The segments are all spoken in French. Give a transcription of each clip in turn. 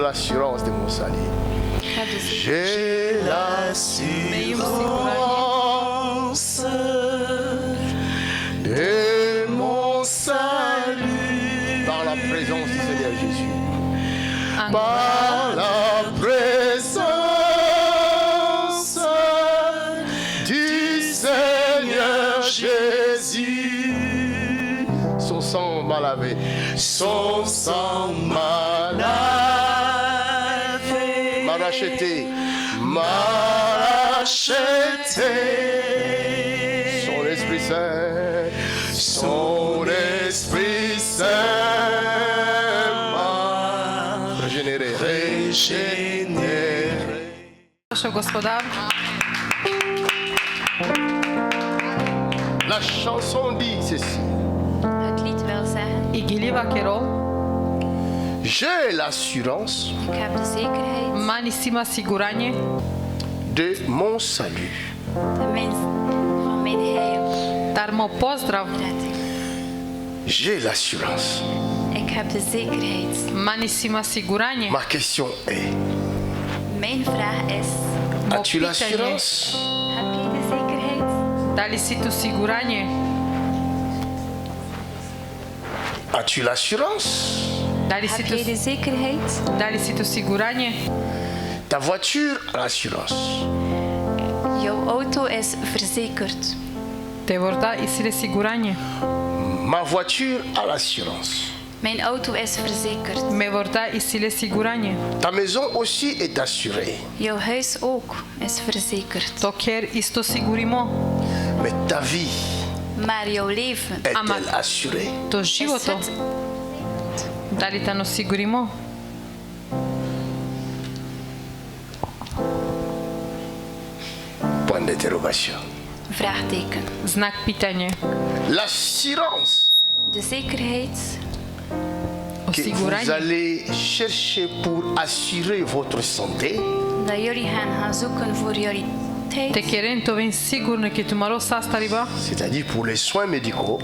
l'assurance de mon salut. J'ai l'assurance de mon salut. Par la présence du Seigneur Jésus. Par la présence du Seigneur Jésus. Son sang m'a lavé. Son sang m'a lavé. M'a racheté. M'a racheté. Son Esprit Saint. Son Esprit Saint. La chanson dit ceci. Het lied wil zeggen. J'ai l'assurance Ik heb de zekerheid de mon salut. van mijn heil. Redding. J'ai l'assurance. Ik heb de zekerheid. Ma question est, Mijn vraag is: as-tu l'assurance? heb je de zekerheid? As-tu l'assurance? Heb je de zekerheid? Ta voiture a l'assurance. Jouw auto is verzekerd. Ma voiture a l'assurance. Mijn auto is verzekerd. Ta maison aussi est assurée. Jouw huis ook is verzekerd. Mais ta vie Maar jouw leven est-elle assurée? is het. Point d'interrogation. Vraagteken. L'assurance De zekerheid que vous allez chercher pour assurer votre santé, dat jullie gaan zoeken voor jullie tijd. c'est-à-dire pour les soins médicaux.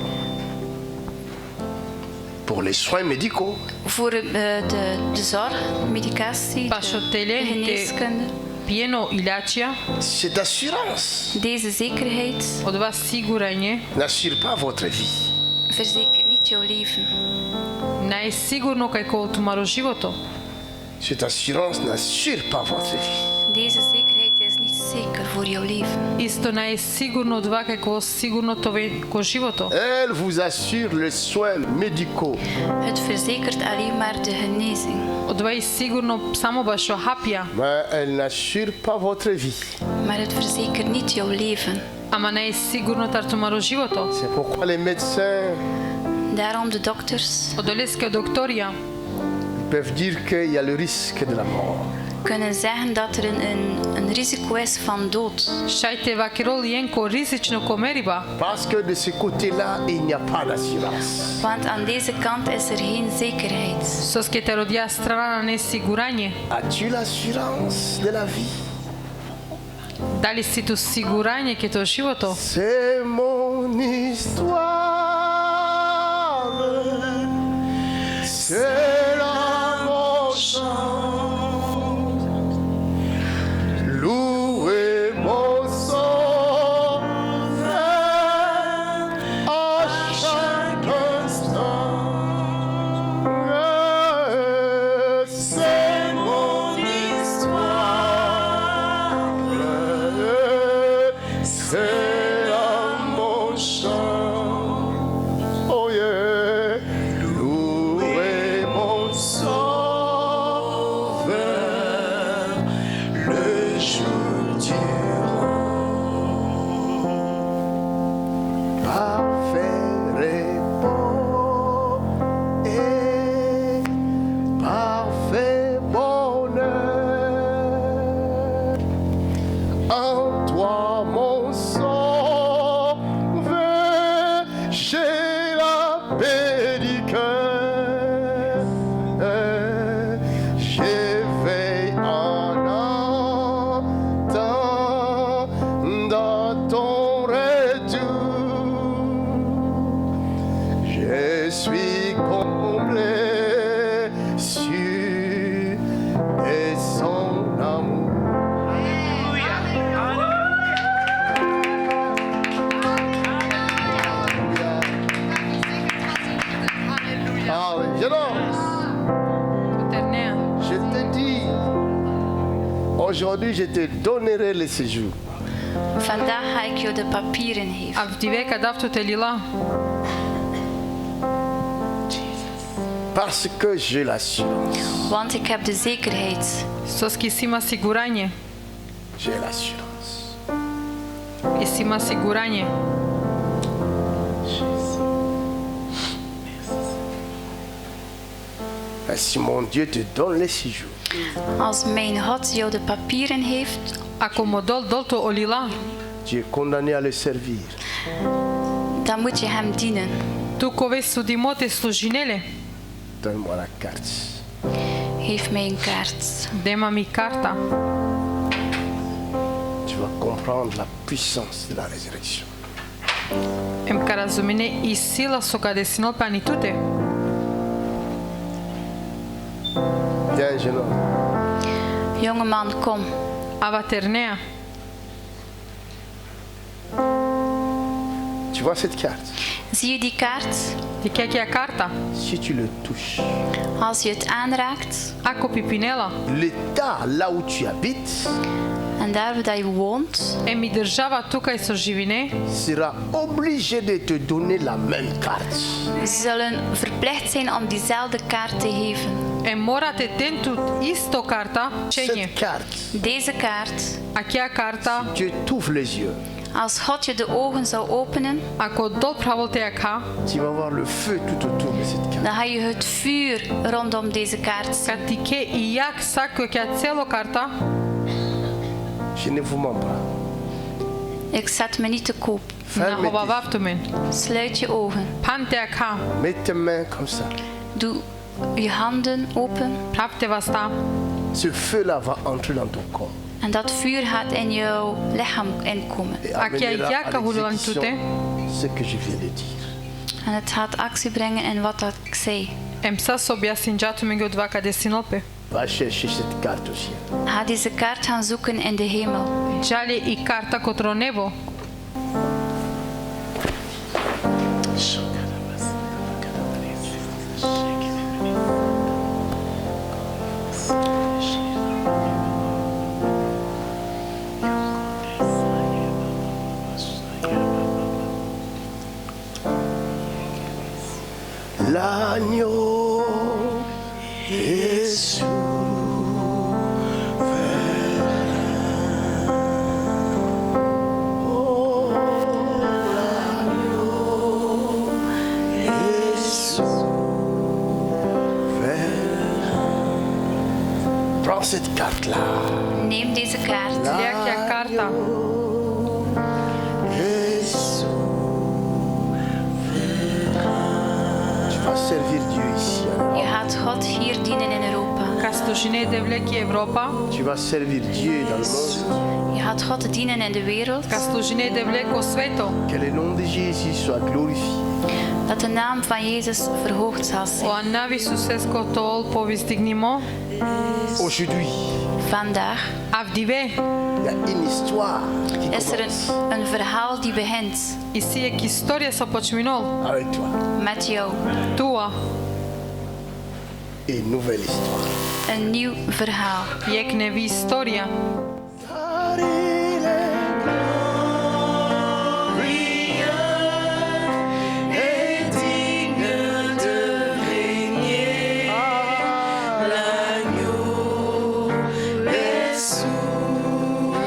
Pour les soins médicaux, Voor de zorg, medicatie, de geneeskunde. cette assurance Deze zekerheid n'assure pas votre vie. verzekert niet jouw leven. Cette assurance n'assure pas votre vie. Deze zekerheid is niet zeker voor jouw leven. Elle vous assure les soins médicaux. Het verzekert alleen maar de genezing. Mais elle n'assure pas votre vie. Maar het verzekert niet jouw leven. C'est pourquoi les médecins Daarom de dokters peuvent dire qu'il y a le risque de la mort. kunnen zeggen dat er een risico is van dood. Parce que de ce côté-là, il n'y a pas d'assurance. Want aan deze kant is er geen zekerheid. As-tu l'assurance de la vie? C'est mon histoire. C'est là mon chant. Louez mon sauveur à chaque instant. C'est mon histoire. C'est là mon chant. Oh yeah. Louez mon sauveur le jour durant. Parfait repos et parfait bonheur. En toi mon sang. Aujourd'hui, je te donnerai le séjour. Vandaag ga ik jou de papieren geven. A v diveka davtu te lila. Parce que j'ai l'assurance. Want ik heb de zekerheid. Soski sima siguranje. J'ai l'assurance. I sima siguranje. Et si mon Dieu te donne le séjour, Als mijn God jou de papieren heeft, Ako mo dolto o lila. tu es condamné à le servir. dan moet je hem dienen. Tu covei sudimote slujinele. Donne-moi la carte. Geef mij een kaart. Dema mi carta. Tu vas comprendre la puissance de la résurrection. Em karazumine i sila soka desinol panitute. Viens, jeune homme. Jongeman, kom. Ava ternea. Tu vois cette carte? Zie je die kaart? Ti kekea carta. Si tu le touches, Als je het aanraakt Ako pipinela. l'état là où tu habites en daar waar je woont, Emi država tukaj so živine. sera obligé de te donner la même carte. zullen verplicht zijn om diezelfde kaart te geven. E morate tentu isto carta. Čenje. Cette carte, Deze kaart, Akea carta. Dieu t'ouvre les yeux. als God je de ogen zou openen, Ako dol pravolte aka. Tu vas voir le feu tout autour de cette carte. dan ga je het vuur rondom deze kaart zien. Katike i jak sako kea celo carta. Je ne vous mens pas. Ik zet me niet te koop. Na Ferme tes hova yeux. vaftumen. Sluit je ogen. Pante aka. Mets tes mains comme ça. Doe je handen open. Pravte vasta. Ce feu-là va entrer dans ton corps. En dat vuur gaat in jouw lichaam inkomen. Et Akia amènera yaka à l'exécution hulantute. ce que je viens de dire. En het gaat actie brengen in wat dat ik zei. Em sa so objasnjatu me od vaka desinope. Va chercher cette carte au ciel. Ga deze kaart gaan zoeken in de hemel. Jale i carta cotro nebo. L'agneau est souverain. Oh, l'agneau est souverain. Prends cette carte-là. Neem deze kaart. Leakia carta. est souverain. Tu vas servir Dieu ici. Je gaat God hier dienen in Europa. Ca služine de vleki Evropa. Tu vas servir Dieu dans le monde. Je gaat God dienen in de wereld. Ca služine de vleko sveto. Que le nom de Jésus soit glorifié. Dat de naam van Jezus verhoogd zal O zijn. anavi susesko tol povistignimo. Aujourd'hui, Vandaag Avdive. il y a une histoire qui is er commence een verhaal die begint I sijek istorija sa počminol. avec toi. met jou. Tua. Et une nouvelle histoire. Een nieuw verhaal. Jek nevi istorija. Car il est glorieux et digne de régner. L'agneau est souverain.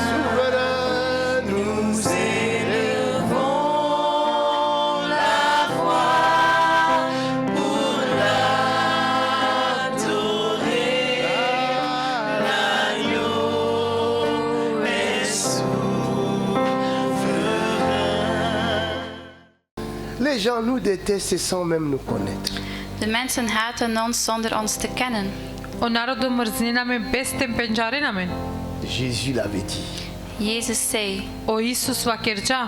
Souverain, nous élevons la voix pour l'adorer. L'agneau est souverain. Les gens nous détestent sans même nous connaître. De mensen haten ons zonder ons te kennen. O narodu mrzni namen bez tempenjare namen. Jésus l'avait dit. Jezus zei, O Isus va kerja.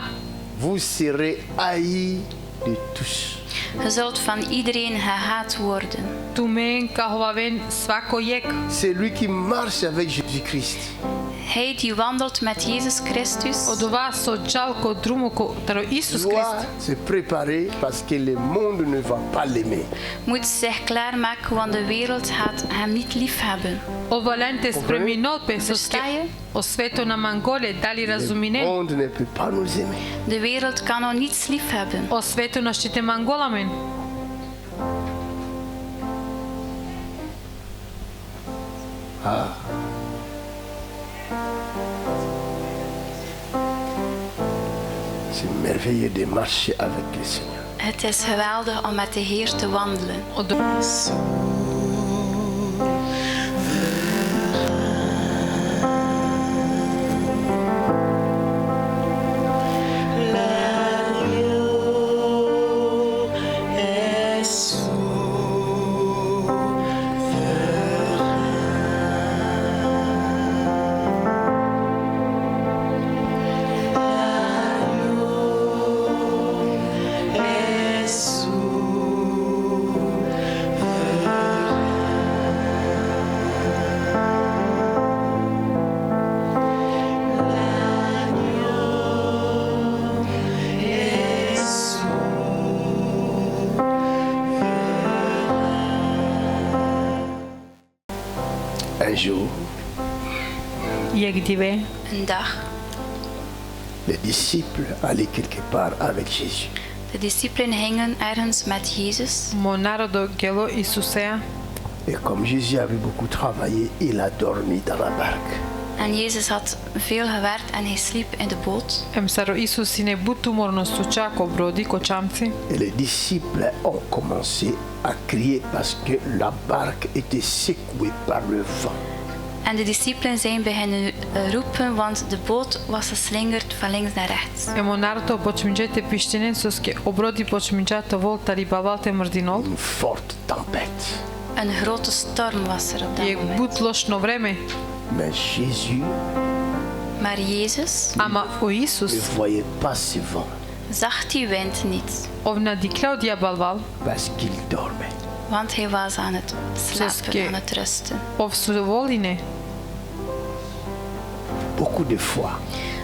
Vous serez haïs de tous. Je zult van iedereen gehaat worden. Tu men kahovaven svako jek. C'est lui qui marche avec Jésus-Christ. Hij die wandelt met Jezus Christus Od vas od čalko drumuko taro Isus Doit Krist. se préparer parce que le monde ne va pas l'aimer. moet zich klaarmaken, want de wereld gaat hem niet lief hebben. Ovalente spremino pe Versta je? o sveto na mangole dali Le razumine. monde ne peut pas nous aimer. De wereld kan ons niets lief hebben. O sveto na štite mangolamen. C'est merveilleux de marcher avec le Seigneur. Het is geweldig om met de Heer te wandelen. Od Un jour, jek dive. Een dag, les disciples allaient quelque part avec Jésus. de discipelen gingen ergens met Jezus. Mo narodo gelo Isusea. Et comme Jésus avait beaucoup travaillé, il a dormi dans la barque. En Jezus had veel gewerkt en hij sliep in de boot. Em saro Isus sine butumorno suča ko brodi ko čamci. Et les disciples ont commencé à crier parce que la barque était secouée par le vent. En de discipelen zijn beginnen roepen, want de boot was geslingerd van links naar rechts. Emo narodo počminđete pištinen suske obrodi počminđata volta ribavalte mrdinol. Une forte tempête. Een grote storm was er op dat Jek moment. but lošno vreme. Mais Jésus Maar Jezus Ama o ne Isus voyait pas ce vent zag die wind niet, ovna diklao diabalval. parce qu'il dormait. want hij was aan het slapen, Zoske- aan het rusten. Ov su voline. Beaucoup de fois,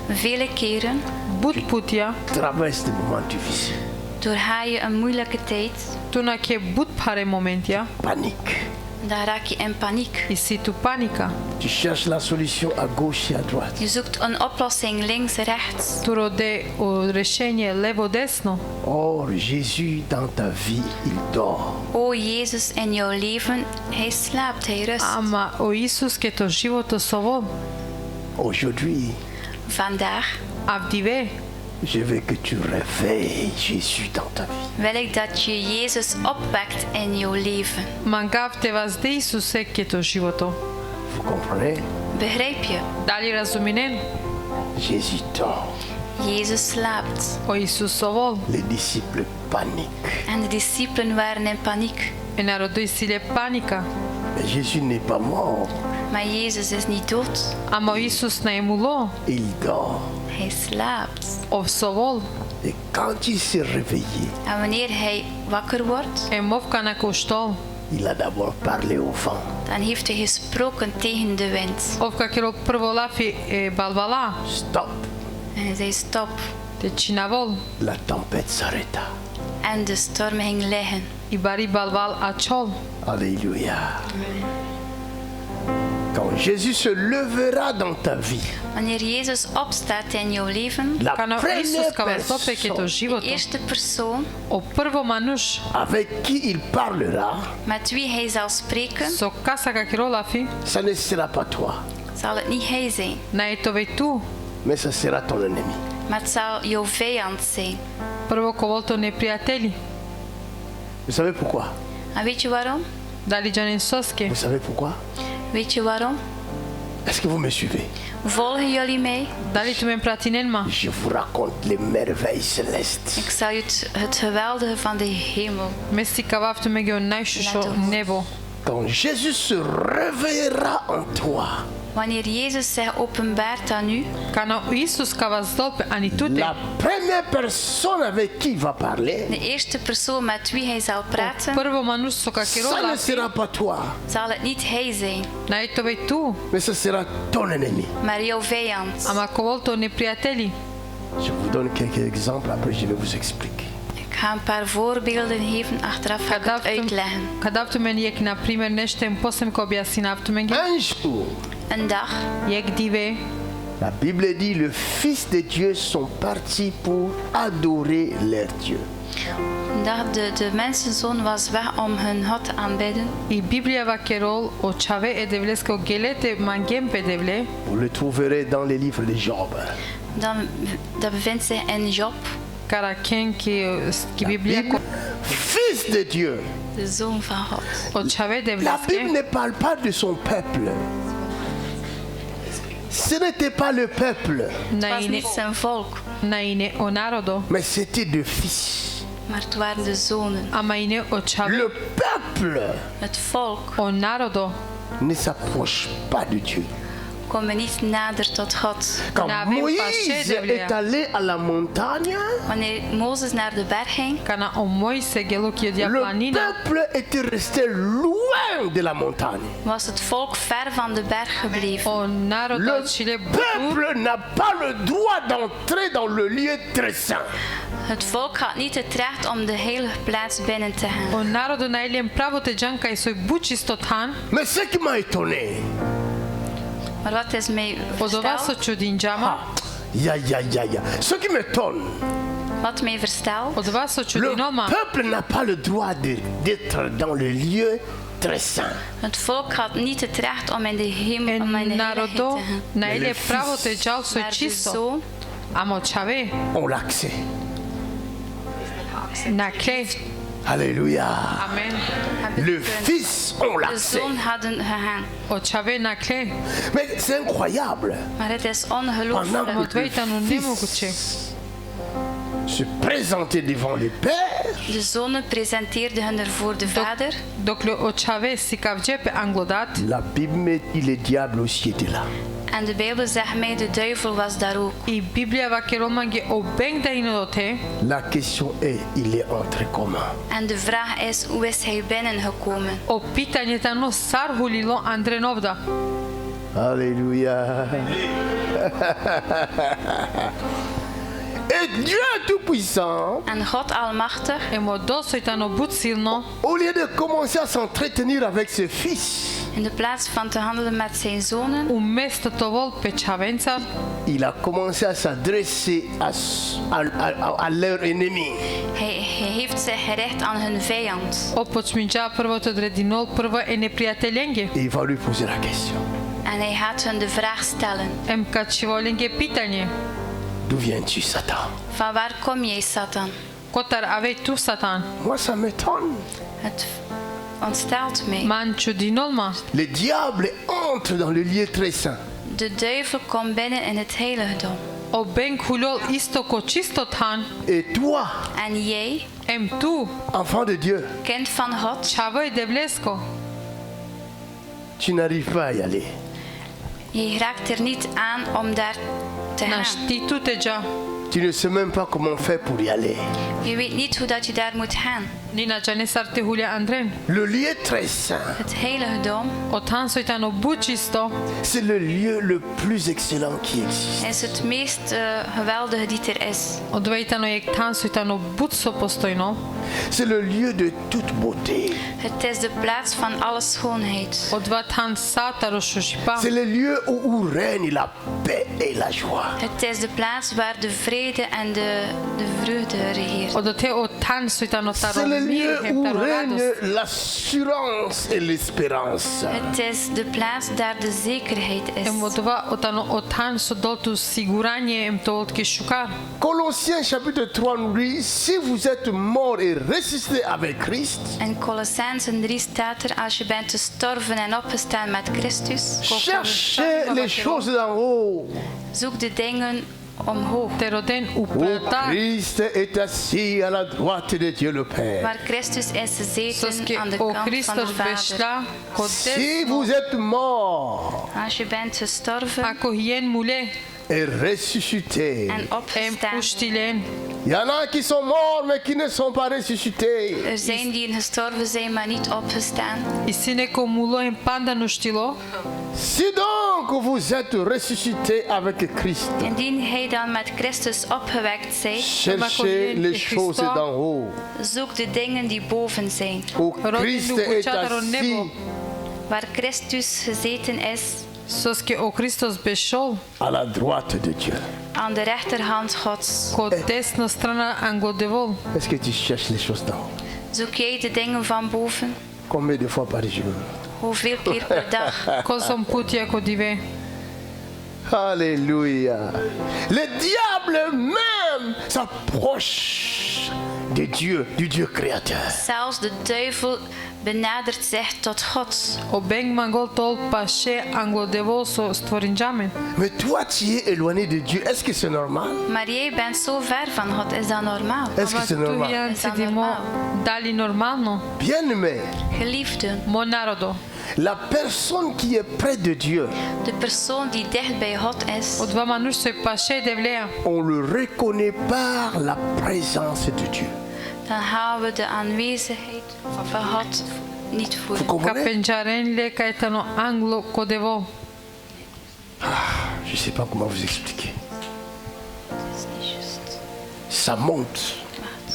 Vele keren But putja. traverse des moments difficiles. doorga je een moeilijke tijd, Tuna ke but pare momentja. Panique. dan raak je in paniek. I si tu panika. Tu cherches la solution à gauche et à droite. Je zoekt een oplossing links, rechts. Tu rode o rešenje levo desno. Or, Jésus, dans ta vie, il dort. O Jezus, in jouw leven, hij slaapt, hij rust. Ama o Isus ke to životo sovol. Aujourd'hui, Vandaag Avdive. je veux que tu réveilles Jésus dans ta vie. wil ik dat je Jezus opwekt in jouw leven. Mangav te vas de Isuse ke to životo. Vous comprenez? Begrijp je? Da li razuminen? Jésus dort. Jezus slaapt. O Isus sovol. Les disciples paniquent. En de discipelen waren in paniek. E narodo i sile panika. Mais Jésus n'est pas mort. Maar Jezus is niet dood. Ama o Isus na emulo. Il dort. Hij slaapt. Ov sovol. Et quand il s'est réveillé, En wanneer hij wakker wordt, E movka na ko štol. il a d'abord parlé au vent. dan heeft hij gesproken tegen de wind. Ovka kero prvo lafi e balvala. Stop. En hij zei stop. Te činavol. La tempête s'arrêta. En de storm ging liggen. I bari balval a čol. Alléluia. Quand Jésus se levera dans ta vie, Wanneer Jezus opstaat in jouw leven, la Kana Isus première ka vas opeke to personne de životo. eerste persoon O prvo manuš. avec qui il parlera, met wie hij zal spreken, So kasa ka kero lafi. ça ne sera pas toi, zal het niet hij zijn, Na e to vej tu. mais ça sera ton ennemi. maar het zal jouw vijand zijn. Prvo ko vol to neprijatelji. Vous savez pourquoi? En weet je waarom? Da li džanen soske. Vous savez pourquoi? Weet je waarom? Est-ce que vous me suivez? Volgen jullie mij? Da li tu men pratinen ma. Je vous raconte les merveilles célestes. Ik zal je het geweldige van de hemel. Mesti ka vaftu me geo najšušo nebo. Quand Jésus se réveillera en toi, Wanneer Jezus zich openbaart aan u, Kana Isus ka vas dol ani tute. la première personne avec qui il va parler, de eerste persoon met wie hij zal praten, Prvo manuš so ka ça ne kirola. sera pas toi, zal het niet hij zijn, Na ito vei tu. mais ce sera ton ennemi. maar jouw vijand. Ama ko vol to neprijatelji. Je vous donne quelques exemples, après je vais vous expliquer. Ik ga een paar voorbeelden geven, achteraf ga ik het uitleggen. Kada tu meni ek na primer nešto im posem ko objasni avtu mengi. Un jour, Een dag, Ek dive. la Bible dit, le Fils de Dieu sont partis pour adorer leur Dieu. een dag de mensenzoon was weg om hun God te aanbidden. I Biblia va kerol o chave e devlesko gelete mangem pe devle. Vous le trouverez dans les livres de Job. Dat bevindt zich in Job, Cara ken ki Biblia ko Fils de Dieu. de zoon van God. o chave La Bible devleske. ne parle pas de son peuple. Ce n'était pas le peuple, Het Na was ine niet zijn volk, na ine o narodo. mais c'était de fils. maar het waren de zonen. Ama ine o chave Le peuple Het volk o narodo. ne s'approche pas de Dieu. kon niet nader tot God. Quand N'avait pas Moïse chez de est allé à la montagne, Wanneer Mozes naar de berg ging, Kana o Moise gelo ki dia le planina. peuple était resté loin de la montagne. was het volk ver van de berg gebleven. O narodo Le chile butur. peuple n'a pas le droit d'entrer dans le lieu très saint. Het volk had niet het recht om de heilige plaats binnen te gaan. O narodu na iljem pravo te džanka i soj buči stotan. Mais ce qui m'a étonné, Maar wat is mij Od ova so versteld? čudin džama. ce qui m'étonne, Wat mij verstelt? Od ova so le čudinoma. peuple n'a pas le droit d'être dans le lieu très saint. Het volk had niet het recht om in de hemel, En om in de heiligheid narodo te gaan. na ilje fils. pravo te džal soj Maar de čisto. zoon Amo čave. On l'accès. Na kle. Alléluia. Amen. hebben Le gekund. fils, on De l'accès. zoon hadden gegaan. O čave na kle. Mais c'est incroyable. Maar het is Pendant ongelooflijk. Od que vejta nu le nemoguće. fils se présentait devant le Père, De zonen presenteerden hun er voor de vader. Dokle o čave si ka vđe pe anglodat. la Bible me dit le diable aussi était là. En de Bijbel zegt mij, de duivel was daar ook. I Biblia va keromange o beng da ino do te. La question est, il est entré comment? En de vraag is, hoe is hij binnengekomen? O pitanje ta no sar hulilo Andrenovda. Alléluia. Et Dieu Tout-Puissant, En God Almachtig, E mo dosoj ta no but silno. au lieu de commencer à s'entretenir avec ses fils, in de plaats van te handelen met zijn zonen, Umesto to vol pe čavenca. il a commencé à s'adresser à leur ennemi. hij heeft zich gericht aan hun vijand. O počminđa prvo to dredinol prvo e neprijateljenge. Et il va lui poser la question. En hij gaat hun de vraag stellen, Em kad čivolenge pitanje. D'où viens-tu, Satan? van waar kom jij, Satan? Kotar avei tu satan. Moi, ça m'étonne. Het ontstelt mij. Man čudinol ma. Le diable entre dans le lieu très saint. De duivel komt binnen in het heiligdom. O beng hulol isto ko čisto tan. Et toi, En jij, Em tu, enfant de Dieu, kind van God, čavoj devlesko. tu n'arrives pas à y aller. je raakt er niet aan om daar te Na gaan. štitu te dža. Tu ne sais même pas comment faire pour y aller. Je weet niet hoe dat je daar moet gaan. Ni na džane sar te hulja Andren. Le lieu très saint, Het heiligdom O tan soj ta no but čisto. c'est le lieu le plus excellent qui existe. is het meest geweldige die er is. O dvejta no ek tan soj ta no but so postojno. C'est le lieu de toute beauté. Het is de plaats van alle schoonheid. O dva tan sata rošušipa. C'est le lieu où règne la paix et la joie. Het is de plaats waar de vrede en de vreugde regeert. O do te o tan soj ta no C'est taro le mir, lieu hem où taro règne radost. l'assurance et l'espérance. Het is de plaats daar de zekerheid is. Em o dva o tano o tan so dol tu siguranje em to od ke šukar. Colossiens chapitre 3 nous dit, si vous êtes morts et ressuscités avec Christ, In Colossensen 3 staat er, als je bent gestorven en opgestaan met Christus, cherchez les choses d'en haut, zoek de dingen omhoog. te rodeen op Où altar, Christ est assis à la droite de Dieu le Père. Waar Christus is zoals gezeten aan de je o kant van de Hristos Vader. bešla kod Si desno, vous êtes mort Als je bent gestorven ako jen mule, et ressuscité, en em opgestaan. uštilen. il y en a qui sont morts mais qui ne sont pas ressuscités. Er zijn die gestorven zijn, maar niet opgestaan. I sine ko mulo em panda no štilo, Si donc vous êtes ressuscité avec Christ, Indien hij dan met Christus opgewekt zij, cherchez les choses d'en haut, zoek de dingen die boven zijn. où Christ est assis Waar Christus gezeten is, zoals je o Hristos bešol à la droite de Dieu. aan de rechterhand Gods. kod desna strana anglodevol. Est-ce que tu cherches les choses d'en haut? Zoek jij de dingen van boven? Combien de fois par jour? Hoeveel keer per dag? Ko som puti ako dive. Alléluia. Le diable même s'approche de Dieu, du Dieu créateur. Zelfs de duivel benadert zich tot God. O beng mangol tol pashe anglodevol so stvorinjamen. Mais toi, tu es éloigné de Dieu. Est-ce que c'est normal? Maar jij bent zo ver van God, is dat normaal? Est-ce que Ama c'est tu normal? jan Is dat sedimo normaal? dali normalno. Bien-aimé, Geliefden, Mo narodo, la personne qui est près de Dieu, de persoon die dicht bij God is, od vama nuš se pashe devlea. on le reconnaît par la présence de Dieu. dan gaan we de aanwezigheid van God niet Vous voelen. Ka comprenez? penjaren le kaetano anglo kodevol. Je ne sais pas comment vous expliquer. Dat is niet juist. Ça monte.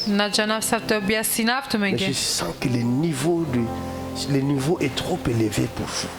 Na janav sa te objasinav tu Mais je menge. sens que le niveau est trop élevé pour vous.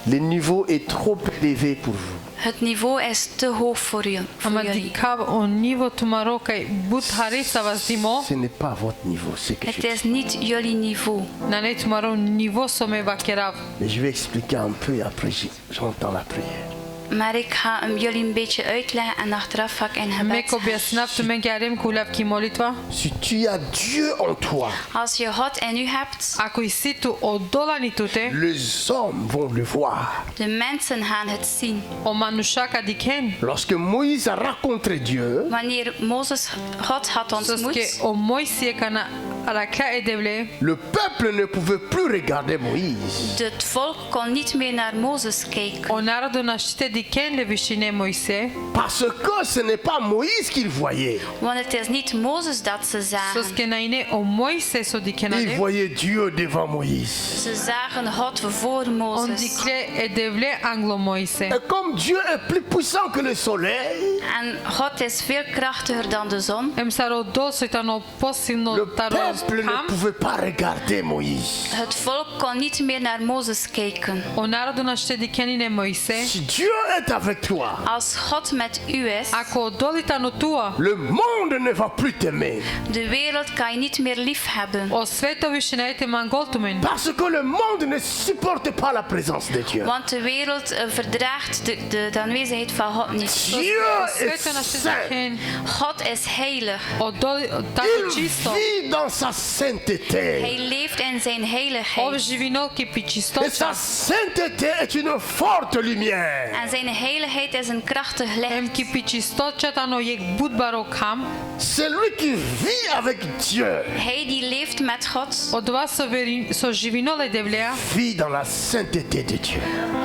Le niveau est trop élevé pour vous. Het niveau is te hoog voor Ama jullie. dikav o nivo tumaro kai but harisa vas dimo. Ce n'est pas votre niveau, c'est que Het je... is niet jullie niveau. Na ne tumaro nivo so me vakerav. Mais je vais expliquer un peu et après j'entends la prière. Maar ik ga hem jullie een beetje uitleggen en achteraf ga ik in Me gebed ko gaan. objasinav tu menge arem kulav ki molitva. Si tu as Dieu en toi, Als je God in u hebt, Ako i situ o dolani tute, les hommes vont le voir. de mensen gaan het zien. o manushaka diken. Lorsque Moïse a rencontré Dieu, Wanneer Mozes God had Soske ontmoet, o moisie kana arakla e devle. le peuple ne pouvait plus regarder Moïse. het volk kon niet meer naar Mozes kijken. O narodu na štite diken le višine Moise. Parce que ce n'est pas Moïse qu'il voyait. Want het is niet Mozes dat ze zagen. Soske na ine o Moise so Il dikenade. voyait Dieu devant Moïse. Ze zagen God voor On Mozes. dikle e devle anglo Moise. Et comme Dieu est plus puissant que le soleil, En God is veel krachtiger dan de zon. Em saro dol so itano posilno le taro peuple ne ham. pouvait pas regarder Moïse. Het volk kon niet meer naar Mozes kijken. O narodu na štite dikenine Moise. Si Dieu est avec toi, Als God met u is, Ako o dolitano tua, le monde ne va plus t'aimer. de wereld kan je niet meer lief hebben. o sveto više ne ete mangoltumen. Parce que le monde ne supporte pas la présence de Dieu. Want de wereld verdraagt de aanwezigheid van God niet. Dieu est Sveto na štite saint. diken. God is heilig. O doli, tako Il čisto. vit dans sa sainteté. Hij leeft in zijn Ove heiligheid. živinolki pi Et čistoća. sa sainteté est une forte lumière. En zijn heiligheid is een krachtig licht. Em ki pi čistoća tano jek budbaro kam. Celui qui vit avec Dieu Hij die leeft met God, Od vas so živinole devlea. vit dans la sainteté de Dieu.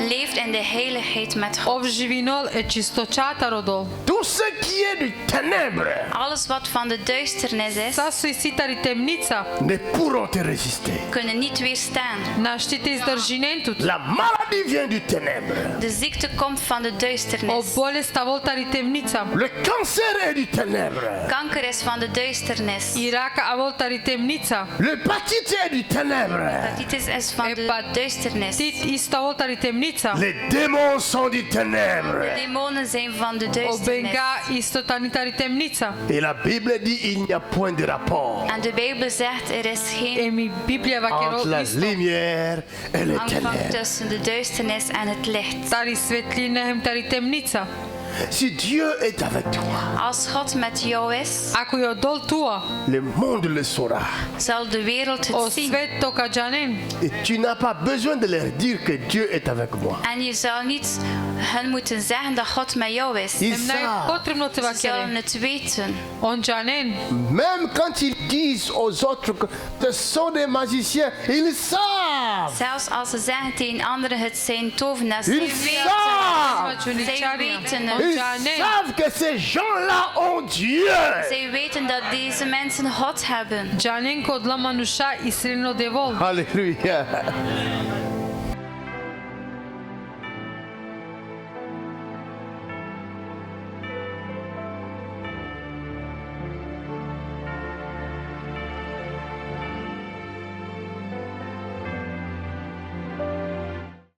leeft in de heiligheid met God. Ov živinol e čistoćata rodol. Tout ce qui est du ténèbre Alles wat van de duisternis is, Sa su i sitari temnica. ne pourront te résister. kunnen niet weerstaan. Na štite izdržinentut. La maladie vient du ténèbre. De ziekte komt van de O duisternis. bolesta voltari temnica. Le cancer est du ténèbre. Kanker is van de duisternis. I raka a voltari temnica. L'hépatite est du ténèbre. Hepatitis is van de duisternis. Tit ista voltari temnica. Les démons sont du ténèbre. Demonen zijn van de O duisternis. benga isto tanitari temnica. Et la Bible dit il n'y a point de rapport En de Bijbel zegt er is geen Emi Biblia entre vakero la isto. lumière et les aanvang ténèbres. tussen de duisternis en het licht. Tari svetline hem tari temnica. Si Dieu est avec toi, Als God met jou is, Ako je dol tua, le monde le saura. zal de wereld o het zien. svet toka džanen. Et tu n'as pas besoin de leur dire que Dieu est avec moi. En je zal niet Hun moeten zeggen dat God met jou is. Ils Emna je savent. potrebno treba Ze zullen kere. het weten. On janen. Même quand ils disent aux autres que ce sont des magiciens, ils savent. Zelfs als ze zeggen tegen anderen het zijn tovenaars. Zij Ils weten savent. het. Zij weten het. Ils savent que ces gens-là ont Dieu. Zij weten dat deze mensen God hebben. Janen ko odla manusha isreno devol. Alléluia.